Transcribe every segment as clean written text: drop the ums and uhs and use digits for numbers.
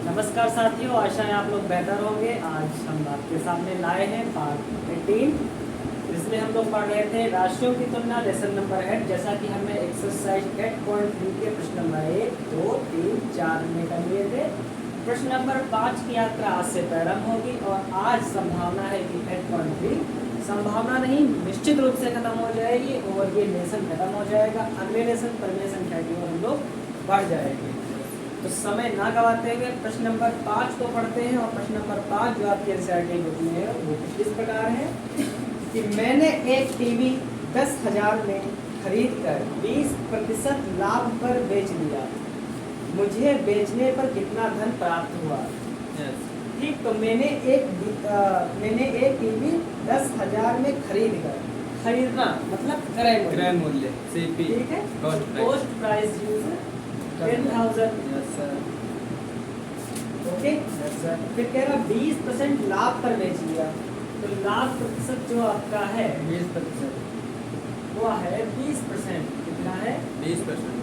नमस्कार साथियों, आशा है आप लोग बेहतर होंगे। आज हम आपके सामने लाए हैं पार्ट 18, जिसमें हम लोग पढ़ रहे थे राशियों की तुलना, लेसन नंबर 8। जैसा कि हमें एक्सरसाइज 8.3 के प्रश्न नंबर 1, 2, 3, 4 में कर लिए थे। प्रश्न नंबर 5 की यात्रा आज से प्रारंभ होगी और आज संभावना है कि 8.3 संभावना नहीं, निश्चित रूप से खत्म हो जाएगी और ये लेसन खत्म हो जाएगा। अगले लेसन पर लेसन क्या और हम लोग बढ़ जाएंगे। तो समय ना गवाते हुए प्रश्न नंबर 5 को पढ़ते हैं। और प्रश्न नंबर 5 जो आपकी एनसीईआरटी बुक में है वो कुछ इस प्रकार है कि मैंने एक टीवी 10,000 में खरीद कर 20% लाभ पर बेच दिया, मुझे बेचने पर कितना धन प्राप्त हुआ। ठीक, तो मैंने एक टीवी 10,000 में खरीद कर, खरीदना मतलब क्रय मूल्य, ठीक है, कॉस्ट प्राइस यूज 10,000। ओके, फिर कह रहा 20% लाभ पर बेच लिया। तो लाभ प्रतिशत जो आपका है 20%, वो है 20%। कितना है?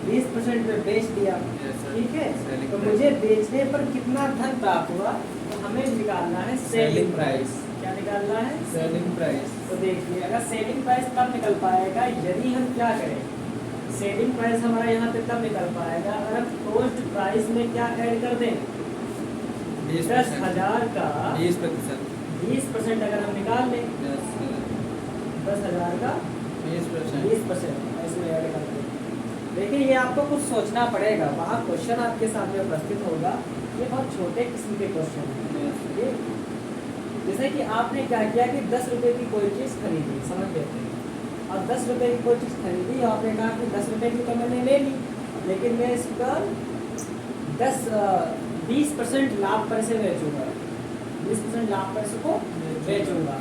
20% पे बेच दिया, ठीक है। तो मुझे बेचने पर कितना धन प्राप्त हुआ, तो हमें निकालना है सेलिंग प्राइस। क्या निकालना है? Selling price. तो देखिए, अगर सेलिंग प्राइस तब निकल पाएगा यदि हम क्या करें, सेलिंग प्राइस हमारा यहाँ पे तब निकल पाएगा अगर हम कॉस्ट प्राइस में क्या ऐड कर दें, 10,000 का 20% अगर हम निकाल लें, 10,000 का 20% इसमें ऐड कर दें। देखिए, ये आपको कुछ सोचना पड़ेगा। वहाँ क्वेश्चन आपके सामने उपस्थित होगा, ये बहुत छोटे किस्म के क्वेश्चन हैं। जैसे कि आपने क्या किया कि 10 रुपये की कोई चीज़ खरीदी, समझ लेते हैं, और 10 रुपये की कोई चीज़ खरीदी और आपने कहा कि 10 रुपये की तो मैंने ले ली, लेकिन मैं इसका 20% लाभ पर से बेचूंगा, 20% लाभ पर इसको बेचूंगा।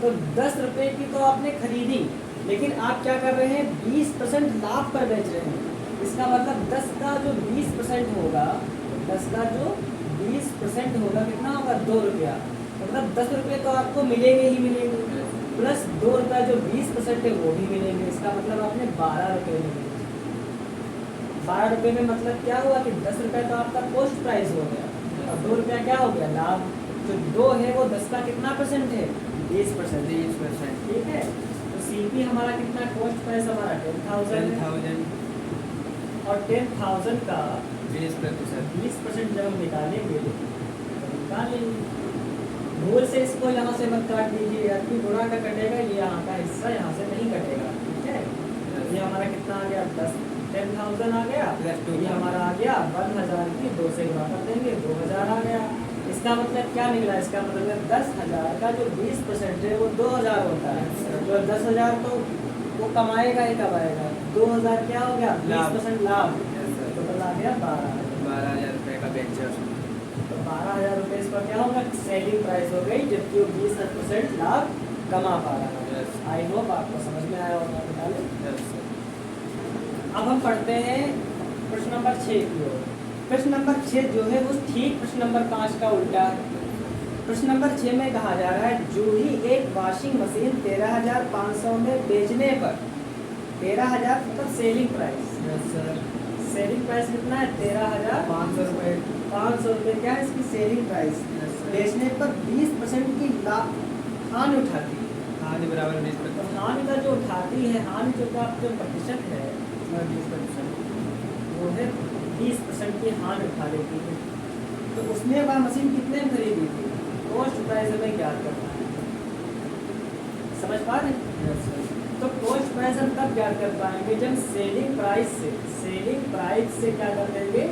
तो 10 रुपये की तो आपने खरीदी, लेकिन आप क्या कर रहे हैं, 20% लाभ पर बेच रहे हैं। इसका मतलब 10 का जो 20% होगा, 10 का जो 20% होगा कितना होगा, 2 रुपया। मतलब 10 रुपये तो आपको मिलेंगे ही मिलेंगे, प्लस 2 रुपये जो 20% है वो भी मिलेंगे। इसका मतलब आपने 12 रुपये में 12 रुपये में मतलब क्या हुआ कि 10 रुपये तो आपका कॉस्ट प्राइस हो गया और 2 रुपया क्या हो गया, लाभ। जो 2 है वो 10 का कितना परसेंट है, 20%। ठीक है, तो सीपी हमारा कितना, कॉस्ट प्राइस हमारा 10,000 और 10,000 का 20% जब हम निकालेंगे तो निकाल लेंगे। भूल से इसको यहाँ से मत काट दीजिए, आपकी गुणा का कटेगा, ये यहाँ का हिस्सा यहाँ से नहीं कटेगा, ठीक है। ये हमारा कितना आ गया, 10,000 आ गया, ये हमारा आ गया 1,000 की 2 से गुणा कर देंगे, 2,000 आ गया। इसका मतलब क्या निकला, इसका मतलब 10,000 का जो 20% है वो 2,000 होता है। तो 10,000 तो वो कमाएगा ही कब आएगा, 2,000 क्या हो गया, 20% लाभ, टोटल आ गया 12,000 रुपये का बेचर। तो 12,000 रुपये इस पर क्या होगा, सेलिंग प्राइस हो गई, जबकि वो 20% लाभ कमा पा रहा है। आई होप आपको समझ में आया होगा। अब हम पढ़ते हैं प्रश्न नंबर 6 की ओर। प्रश्न नंबर 6 जो है वो ठीक प्रश्न नंबर 5 का उल्टा है। प्रश्न नंबर 6 में कहा जा रहा है, जूही एक वॉशिंग मशीन 13,500 में बेचने पर, 13,000 मतलब सेलिंग प्राइस, सेलिंग प्राइस कितना है, 13,500 रुपये। 500 रुपये क्या है इसकी सेलिंग प्राइस, बेचने पर 20% की हानि उठाती है। हानि बराबर 20%। हानि का जो उठाती है, हानि जो का जो प्रतिशत है 20%, वो है 20% की हानि उठा लेती है। तो उसने वह मशीन कितने में खरीदी थी, कॉस्ट प्राइस हमें ज्ञात करना है। समझ पा रहे हैं? तो कॉस्ट प्राइस हम तब ज्ञात कर पाएंगे जब सेलिंग प्राइस से क्या कर देंगे,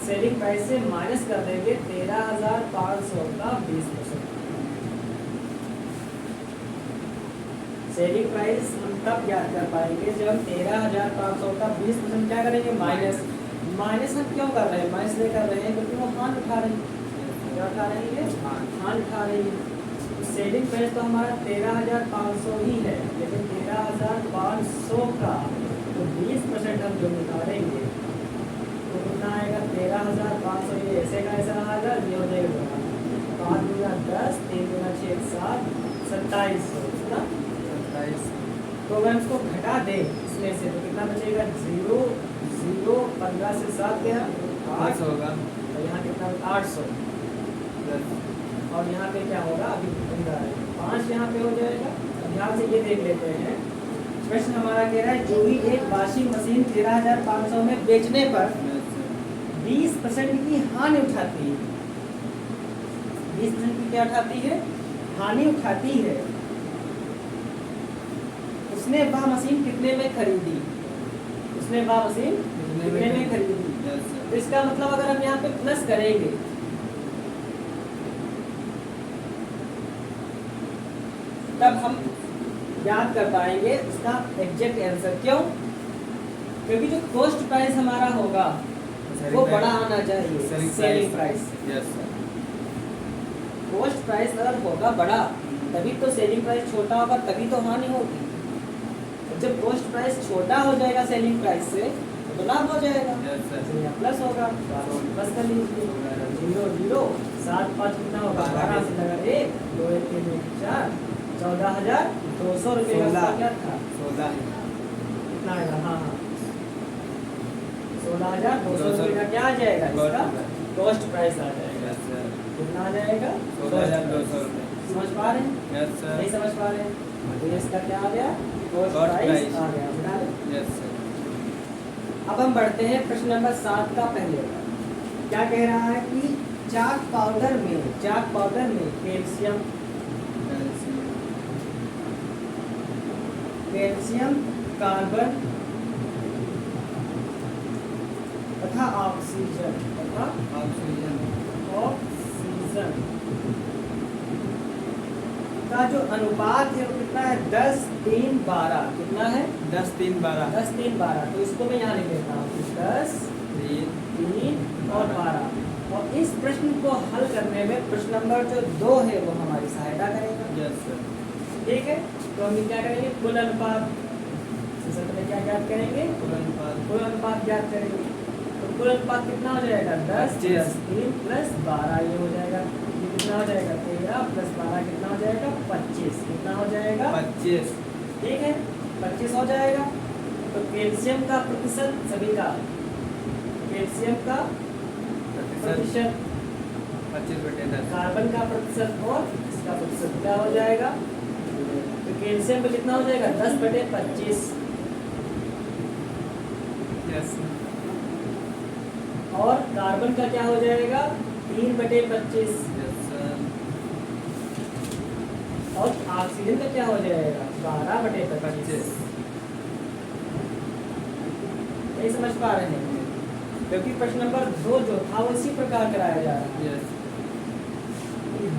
सेलिंग प्राइस से माइनस कर देंगे 13,500 का 20%। सेलिंग प्राइस हम तब ज्ञात कर पाएंगे जब हम 13,500 का 20% क्या करेंगे, माइनस हम क्यों कर रहे हैं, माइनस ले कर रहे हैं क्योंकि वो हानि उठा रही है। क्या उठा रही है, हानि उठा रही है। सेलिंग प्राइस तो हमारा 13,500 ही है, लेकिन 13,500 का तो 20% हम जो निकालेंगे तो कितना आएगा, 13,500। ये ऐसे का ऐसा आएगा, ये हो जाएगा 5 गुना 10, 3 गुना 6 7, 2700 ना 27। तो अगर इसको घटा दें इसमें से तो कितना बचेगा, 0 0 15 से 7 गया 8 होगा, और यहाँ कितना 800 और यहाँ पे क्या होगा अभी 5 यहाँ पे हो जाएगा। अब ध्यान से ये देख लेते हैं, प्रश्न हमारा कह रहा है जो भी एक वॉशिंग मशीन 13,500 में बेचने पर 20% की हानि उठाती है, 20% की क्या उठाती है, हानि उठाती है, उसने वह मशीन कितने में खरीदी, उसने वह मशीन कितने में खरीदी। तो इसका मतलब अगर हम यहाँ पे प्लस करेंगे तब हम याद कर पाएंगे उसका एग्जैक्ट आंसर। क्यों? क्योंकि जो कॉस्ट प्राइस हमारा होगा वो बड़ा आना चाहिए, सेलिंग प्राइस। कॉस्ट प्राइस अगर होगा बड़ा तभी तो सेलिंग प्राइस छोटा होगा, तभी तो हानि होगी। जब कॉस्ट प्राइस छोटा हो जाएगा सेलिंग प्राइस से तो लाभ हो जाएगा, यहाँ प्लस होगा, प्लस कर लीजिए। 0 0 7 5 कितना होगा 12 से लगा 1 2 1 3 4 14,200 रुपये का क्या था 16 कितना आएगा। हाँ हाँ 16,200 रुपये का क्या आ जाएगा, इसका कॉस्ट प्राइस आ जाएगा। कितना आ जाएगा 16,200 रुपये। समझ पा रहे हैं? नहीं समझ पा रहे हैं तो इसका क्या आ गया, कॉस्ट प्राइस आ गया। बता दें। अब हम बढ़ते हैं प्रश्न नंबर 7 का पहले का। क्या कह रहा है कि चाक पाउडर में कैल्शियम कार्बन तथा ऑक्सीजन का जो अनुपात है वो कितना है 10:3:12। कितना है 10:3:12। 10:3:12। तो इसको मैं यहाँ लिख देता हूँ 10 3 और 12। और इस प्रश्न को हल करने में प्रश्न नंबर जो 2 है वो हमारी सहायता करेगा। ठीक है, तो हम क्या करेंगे, कुल अनुपात में क्या ज्ञात करेंगे, कुल अनुपात ज्ञात करेंगे। तो कुल अनुपात कितना हो जाएगा 10 + 3 + 12 ये हो जाएगा। ये कितना हो जाएगा 13 + 12 कितना हो जाएगा 25। कितना हो जाएगा 25। ठीक है 25 हो जाएगा। तो कैल्शियम का प्रतिशत सभी का, कैल्शियम का प्रतिशत 25/10। कार्बन का प्रतिशत और इसका प्रतिशत क्या हो जाएगा। तो कैल्शियम पे कितना हो जाएगा 10/25 और कार्बन का क्या हो जाएगा 3/25 और ऑक्सीजन का क्या हो जाएगा 12/25। नहीं समझ पा रहे हैं क्योंकि प्रश्न नंबर 2 जो था वो इसी प्रकार कराया जा रहा है।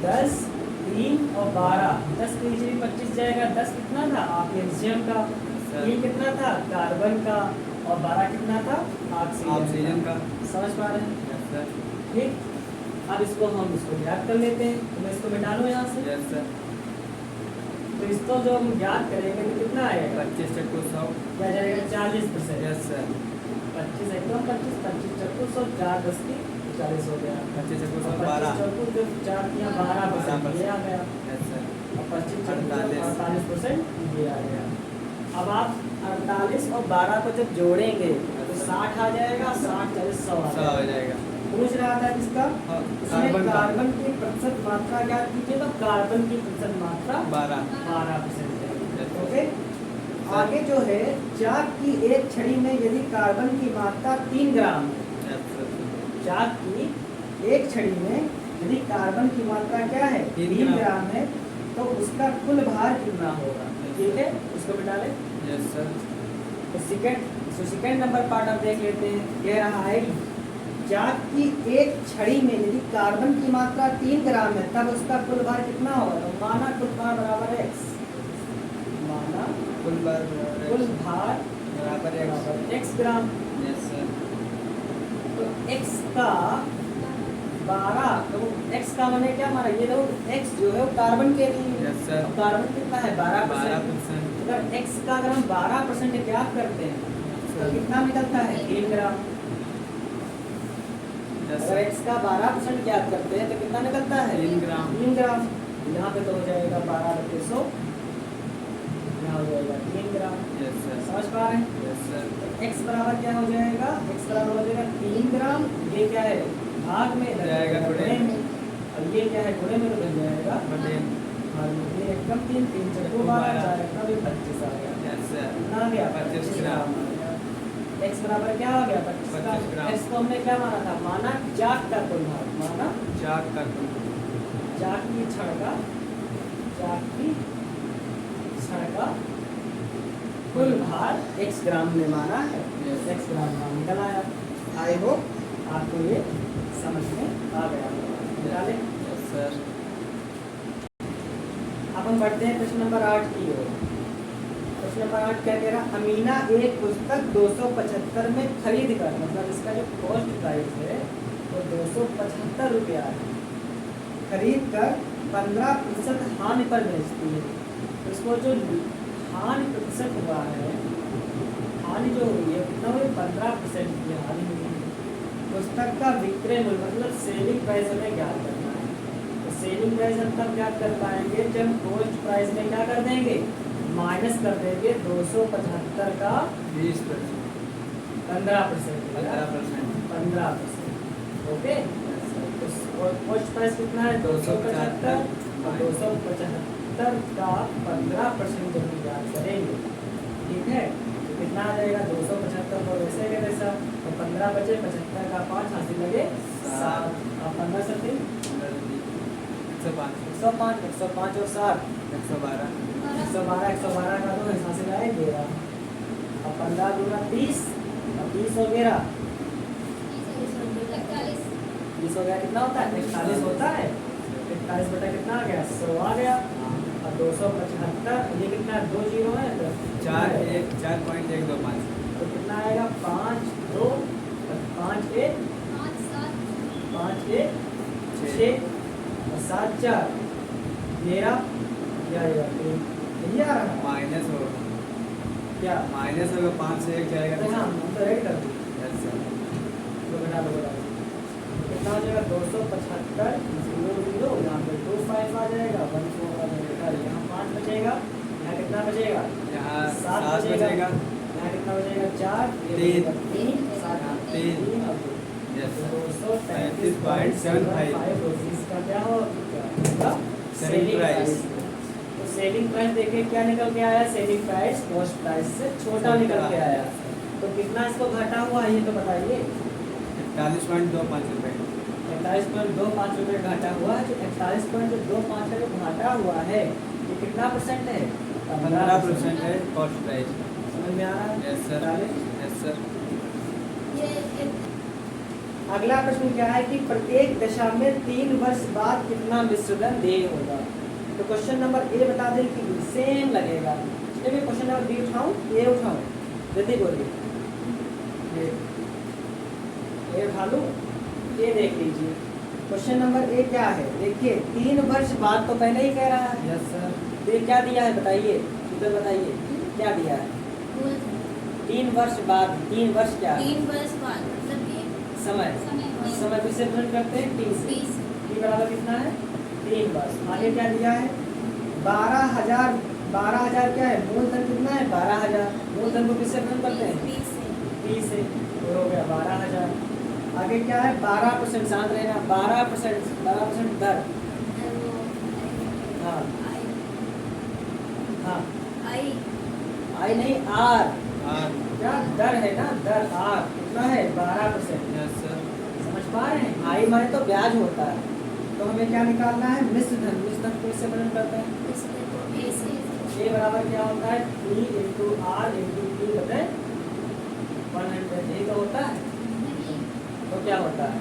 10 3 और 12 10 के नीचे भी 25 जाएगा। 10 कितना था कैल्शियम का, 3 कितना था कार्बन का और 12 कितना था ऑक्सीजन का। समझ पा रहे हैं? ठीक, अब इसको हम ज्ञात कर लेते हैं। तो मैं इसको मिटा लूँ यहाँ से। तो इसको जो हम ज्ञात करेंगे तो कितना आएगा 25 × 100 क्या जाएगा 40%। 25 एकदम 25 25 × 100 4 10 की 40 हो गया। 25 × 100 12 12। जो 4 किया 12% ये आ गया और 25 48% ये आ गया। अब आप 48 और 12 को जब जोड़ेंगे तो 60 आ जाएगा। 60 40 100 हो जाएगा। पूछ रहा था किसका, इसमें कार्बन की प्रतिशत मात्रा ज्ञात कीजिए। तो कार्बन की प्रतिशत मात्रा 12% है। ओके, आगे जो है चाक की एक छड़ी में यदि कार्बन की मात्रा 3 ग्राम है, चाक की एक छड़ी में यदि कार्बन की मात्रा क्या है 3 ग्राम है तो उसका कुल भार कितना होगा। ठीक है, उसको बिठा लें। तो सेकंड नंबर पार्ट आप देख लेते हैं। कह रहा है चाक की एक छड़ी में यदि कार्बन की मात्रा 3 ग्राम है तब उसका कुल भार कितना होगा। तो माना कुल भार बराबर x, माना कुल भार बराबर x ग्राम। तो x का 12, तो x का माने क्या हमारा ये देखो x जो है वो कार्बन के लिए तो कार्बन कितना है 12%। अगर x का अगर हम 12% ज्ञात करते हैं तो कितना निकलता है 3 ग्राम। अगर x का 12% ज्ञात करते हैं तो कितना निकलता है 3 ग्राम। यहाँ पे तो हो जाएगा 12/100, यहाँ हो जाएगा 3 ग्राम। समझ पा रहे हैं? तो x बराबर क्या हो जाएगा, x बराबर हो जाएगा 3 ग्राम। ये क्या है भाग में इधर जाएगा गुणे में। अब ये क्या है, गुणे में तो बन जाएगा बटे और ये एकदम 3 3 चक्कू 12 4 का भी 25 आ गया। यस सर कितना आ गया, 25 ग्राम। एक्स बराबर क्या हो गया, 25 25 ग्राम। ग्राम। एक्स को हमने क्या माना था, माना जाग का कुल भाग, माना चाक का जाग की छड़ का, जाग की छड़ का कुल भार x ग्राम में माना है, Yes. x ग्राम में निकल आया। आई होप आपको ये समझ में आ गया होगा। निकालें। यस सर अब हम बढ़ते हैं प्रश्न नंबर 8 की ओर। प्रश्न नंबर 8 क्या कह रहा, अमीना एक पुस्तक 275 में खरीद कर, मतलब इसका जो कॉस्ट प्राइस है वो 275 रुपया है, खरीद कर 15% हानि पर बेचती है। तो इसको जो हानि प्रतिशत हुआ है, हानि जो हुई है कितना हुई, 15% की हानि हुई है। पुस्तक का विक्रय मूल्य मतलब सेलिंग प्राइस हमें ज्ञात करना है। तो सेलिंग प्राइस हम तब ज्ञात कर पाएंगे जब कॉस्ट प्राइस में क्या कर देंगे, माइनस कर देंगे 275 का 20% 15%, 15%। ओके। और कॉस्ट प्राइस कितना है, 275 और 275 का 15% जब हम याद करेंगे, ठीक है, तो कितना आ जाएगा, 275 को वैसे के वैसा, तो 15 बचे, 75 का 5 हासिल लगे 7 और 15 समथिंग 105 105 और 7 112 112 का 2 हासिल आए 13 और 15 दूना 30 और 30 और 11 30 हो गया, कितना होता है, 41 होता है। 41 बटा कितना आ गया, 100 आ गया। और 275 ये कितना, 2 जीरो है तो 4.125 तो कितना आएगा, 5 2 5 1 5 1 6 और 7 4 13 या ये आ रहा माइनस होगा, क्या, माइनस होगा 5 से 1 जाएगा। हाँ हम तो रेड कर दिए, यस सर तो घटा दो कितना हो जाएगा, 275 0 0 यहाँ पे 25 आ जाएगा, 1 4 आ जाएगा, यहाँ 5 बचेगा, यहाँ कितना बचेगा, यहाँ 7 7 बचेगा। यहाँ कितना बचेगा, 4 तीन। 3 7 तीन। 3 और 2 यस सर 235.75 रुपीस का क्या होगा, सेलिंग प्राइस। तो सेलिंग प्राइस देखिए क्या निकल के आया, सेलिंग प्राइस कॉस्ट प्राइस से छोटा निकल के आया। तो कितना इसको घटा हुआ है ये तो बताइए, 41.25 रुपये 41.25 रुपये घाटा हुआ है। जो 41.25 का जो घाटा हुआ है ये कितना परसेंट है, 15% है कॉस्ट प्राइस। समझ में आ रहा है। यस सर डालें। यस सर अगला प्रश्न क्या है कि प्रत्येक दशा में 3 वर्ष बाद कितना मिश्रण देय होगा। तो क्वेश्चन नंबर ए बता दें कि सेम लगेगा। चलिए क्वेश्चन नंबर बी उठाऊं, ए उठाऊं, जल्दी बोलिए। ए उठा लूं, ये देख लीजिए क्वेश्चन नंबर ए क्या है, देखिए 3 वर्ष बाद तो पहले ही कह रहा है। यस सर तो ये क्या दिया है बताइए, इधर बताइए क्या दिया है, 3 वर्ष बाद, 3 वर्ष क्या है, 3 वर्ष बाद मतलब ये समय, समय किससे रिप्रेजेंट करते हैं, टी से। टी बराबर कितना है, 3 वर्ष। आगे क्या दिया है, 12,000, 12,000 क्या है, मूलधन कितना है, 12,000। मूलधन को किससे रिप्रेजेंट करते हैं, टी से, तो हो गया 12,000। आगे क्या है, 12% शांत रहना, 12% दर, हाँ हाँ, आई नहीं आर, आर क्या दर है ना, दर आर कितना है, 12%। यस सर समझ पा रहे हैं, आई माने तो ब्याज होता है, तो हमें क्या निकालना है, मिश्र धन। मिश्र धन को इससे रिप्रेजेंट करते हैं, ए बराबर क्या होता है, P into R into P बटे 100। ये तो होता है, तो क्या होता है,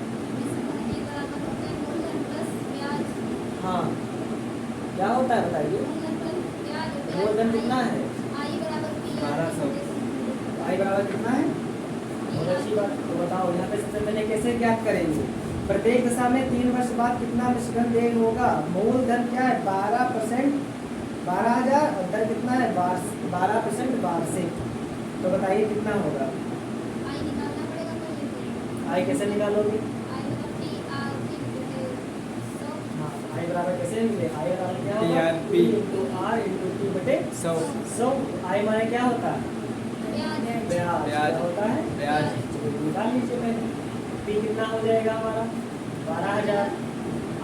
हाँ क्या होता है बताइए, मूलधन कितना है, 1200। आई बराबर कितना है, बहुत अच्छी बात। तो बताओ यहाँ पे सबसे पहले कैसे ज्ञात करेंगे, प्रत्येक दशा में 3 वर्ष बाद कितना मिश्रण देय होगा। मूलधन क्या है, 12%, 12,000 और दर कितना है, 12% वार्षिक। तो बताइए कितना होगा, आई कैसे निकालोगे, हाँ आई बराबर कैसे मिले, आई बराबर क्या होगा, TRP P into R into T बटे 100 100। आई माने क्या होता है, ब्याज। क्या होता है, ब्याज। चलिए निकाल लीजिए पहले। P कितना हो जाएगा हमारा, 12,000।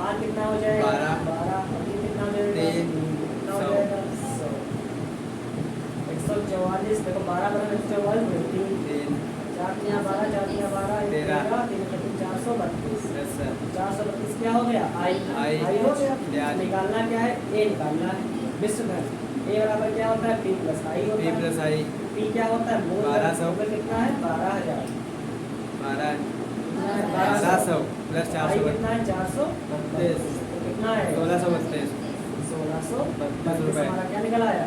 आर कितना हो जाएगा? 12। और टी कितना हो जाएगा? 3, कितना हो जाएगा? 100। 144। देखो 12 बराबर 144 3 3 4 3 12 4 3 12 13 3 432। यस सर 432 क्या हो गया? आई आई हो गया। ब्याज। निकालना क्या है? ए निकालना है। मिश्र धन ए बराबर क्या होता है? पी प्लस आई होता पी है। प्लस आई पी क्या होता है? मूल 1200। धन कितना है? 12,000। 1200 प्लस आई 432 कितना है? 432। कितना है? 1632 1632 हमारा क्या निकल आया?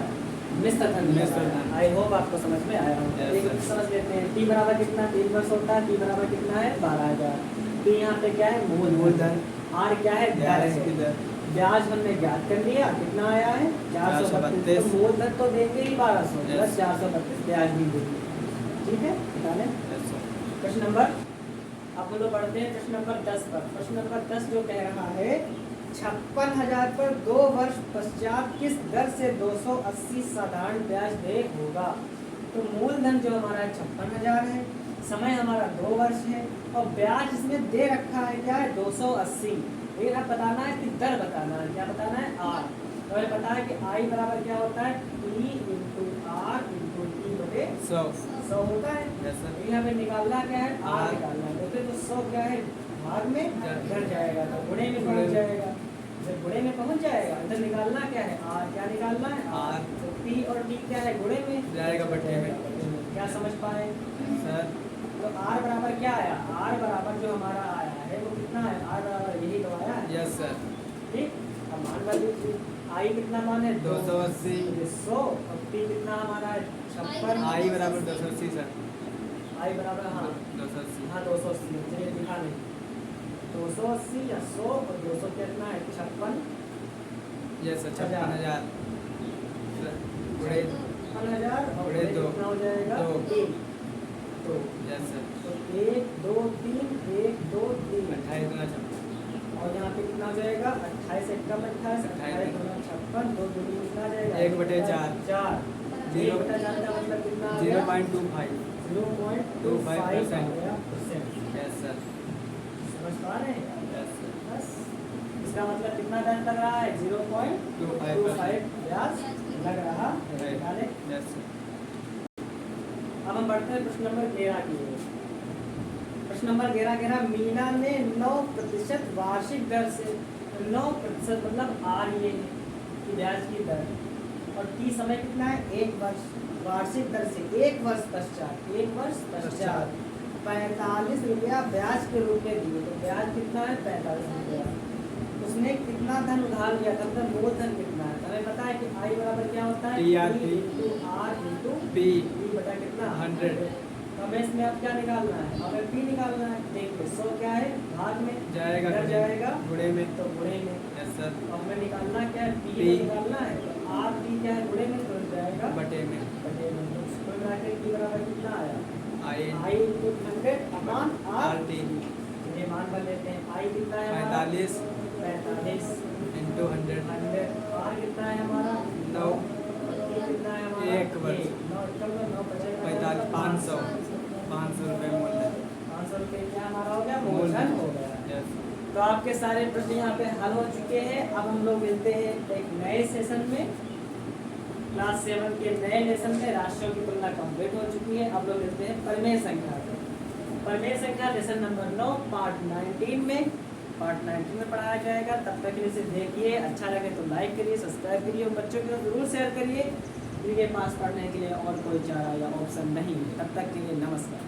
मिश्र धन मिश्र धन। आई होप आपको समझ में आया होगा। Yes, एक sir. समझ लेते हैं। टी बराबर कितना? 3 वर्ष होता है। टी बराबर कितना है? 12,000। टी यहाँ पे क्या है? मूल धन। आर क्या है? दर ब्याज है। की दर ब्याज हमने ज्ञात कर लिया। कितना आया है? 432। तो मूल धन तो देंगे ही 1200 Yes. प्लस 432 ब्याज भी देंगे। ठीक है, निकालें। यस सर प्रश्न नंबर, अब हम लोग बढ़ते हैं प्रश्न नंबर 10 पर। प्रश्न नंबर 10 जो कह रहा है 56,000 पर 2 वर्ष पश्चात किस दर से 280 साधारण ब्याज देय होगा? तो मूलधन जो हमारा 56,000 है, समय हमारा 2 वर्ष है और ब्याज इसमें दे रखा है क्या है? 280। लेकिन अब बताना है कि दर बताना है। क्या बताना है? आर। तो हमें पता है कि आई बराबर क्या होता है? T into R into T बटे 100 100 होता है। यस सर यहाँ पे निकालना क्या है? R R. निकालना है। तो 100 क्या है? भाग में घर। घर जाएगा तो गुणे में पहुंच जाएगा। जब गुणे में पहुंच जाएगा इधर निकालना क्या है? आर। क्या निकालना है? आर। तो पी और टी क्या है? गुणे में जाएगा बटे में। क्या समझ पाए? सर तो आर बराबर क्या आया? आर बराबर जो हमारा आया है वो कितना है? आर बराबर यही तो आया है। यस सर ठीक, अब मान कर लीजिए आई कितना मान है? 280 100 और पी कितना हमारा है? 56। आई बराबर 280 सर आई बराबर हाँ 280 हाँ 280। चलिए दिखा नहीं 280 या 100 और 200 कितना है? 56। यस सर 56,000 गुणे 56,000 और गुणे दो। कितना हो जाएगा? दो। 1 तो यस सर 1 2 3 1 2 3 28 गुना 56 और यहाँ पे कितना हो जाएगा? 28 एक कम 28 28 गुना 56 2 दूनी कितना आ जाएगा? 1/4 4 जीरो। 1/4 का मतलब कितना आ गया? 0.25 0.25%। यस सर समझ पा रहे हैं? यस सर बस इसका मतलब कितना दर लग रहा है? 0.25 ब्याज लग रहा है। निकालें। यस सर अब हम बढ़ते हैं प्रश्न नंबर 13 की ओर। प्रश्न नंबर 11 कह रहा मीना ने 9% वार्षिक दर से 9% मतलब आर ये है कि ब्याज की दर और टी समय कितना है? 1 वर्ष। वार्षिक दर से 1 वर्ष पश्चात 1 वर्ष पश्चात 45 रुपया ब्याज के रूप में दिए। तो ब्याज कितना है? 45 रुपया। उसने कितना धन उधार लिया था? मतलब मूलधन कितना है? हमें पता है कि आई बराबर क्या होता है? TRP into R into P P बटा कितना? 100। तो हमें इसमें अब क्या निकालना है? हमें पी निकालना है। देखिए 100 क्या है? भाग में जाएगा इधर जाएगा गुणे में तो गुणे में। यस सर तो हमें निकालना क्या है? P P। निकालना है। तो आर पी क्या है? गुणे में तो जाएगा बटे में बटे में। तो कुल मिला के पी बराबर कितना आया? आई आई इंटू 100 अपॉन आर। RT चलिए मान कर लेते हैं। आई कितना है? 45 45 इंटू 100 100। आर कितना है हमारा? 9 पी कितना है हमारा? एक वर्ष। 9 9 45 500 रुपये मूल्य 500 रुपये क्या हमारा हो गया? मूलधन हो गया। यस तो आपके सारे प्रश्न यहाँ पे हल हो चुके हैं। अब हम लोग मिलते हैं एक नए सेशन में। क्लास 7 के नए लेसन में राशियों की तुलना कंप्लीट हो चुकी है। अब लोग मिलते हैं परिमेय संख्या पे। परिमेय संख्या लेसन नंबर 9 पार्ट 19 में पढ़ाया जाएगा। तब तक के लिए इसे देखिए, अच्छा लगे तो लाइक करिए, सब्सक्राइब करिए और बच्चों के साथ जरूर शेयर करिए। इनके पास पढ़ने के लिए और कोई चारा या ऑप्शन नहीं है। तब तक के लिए नमस्कार।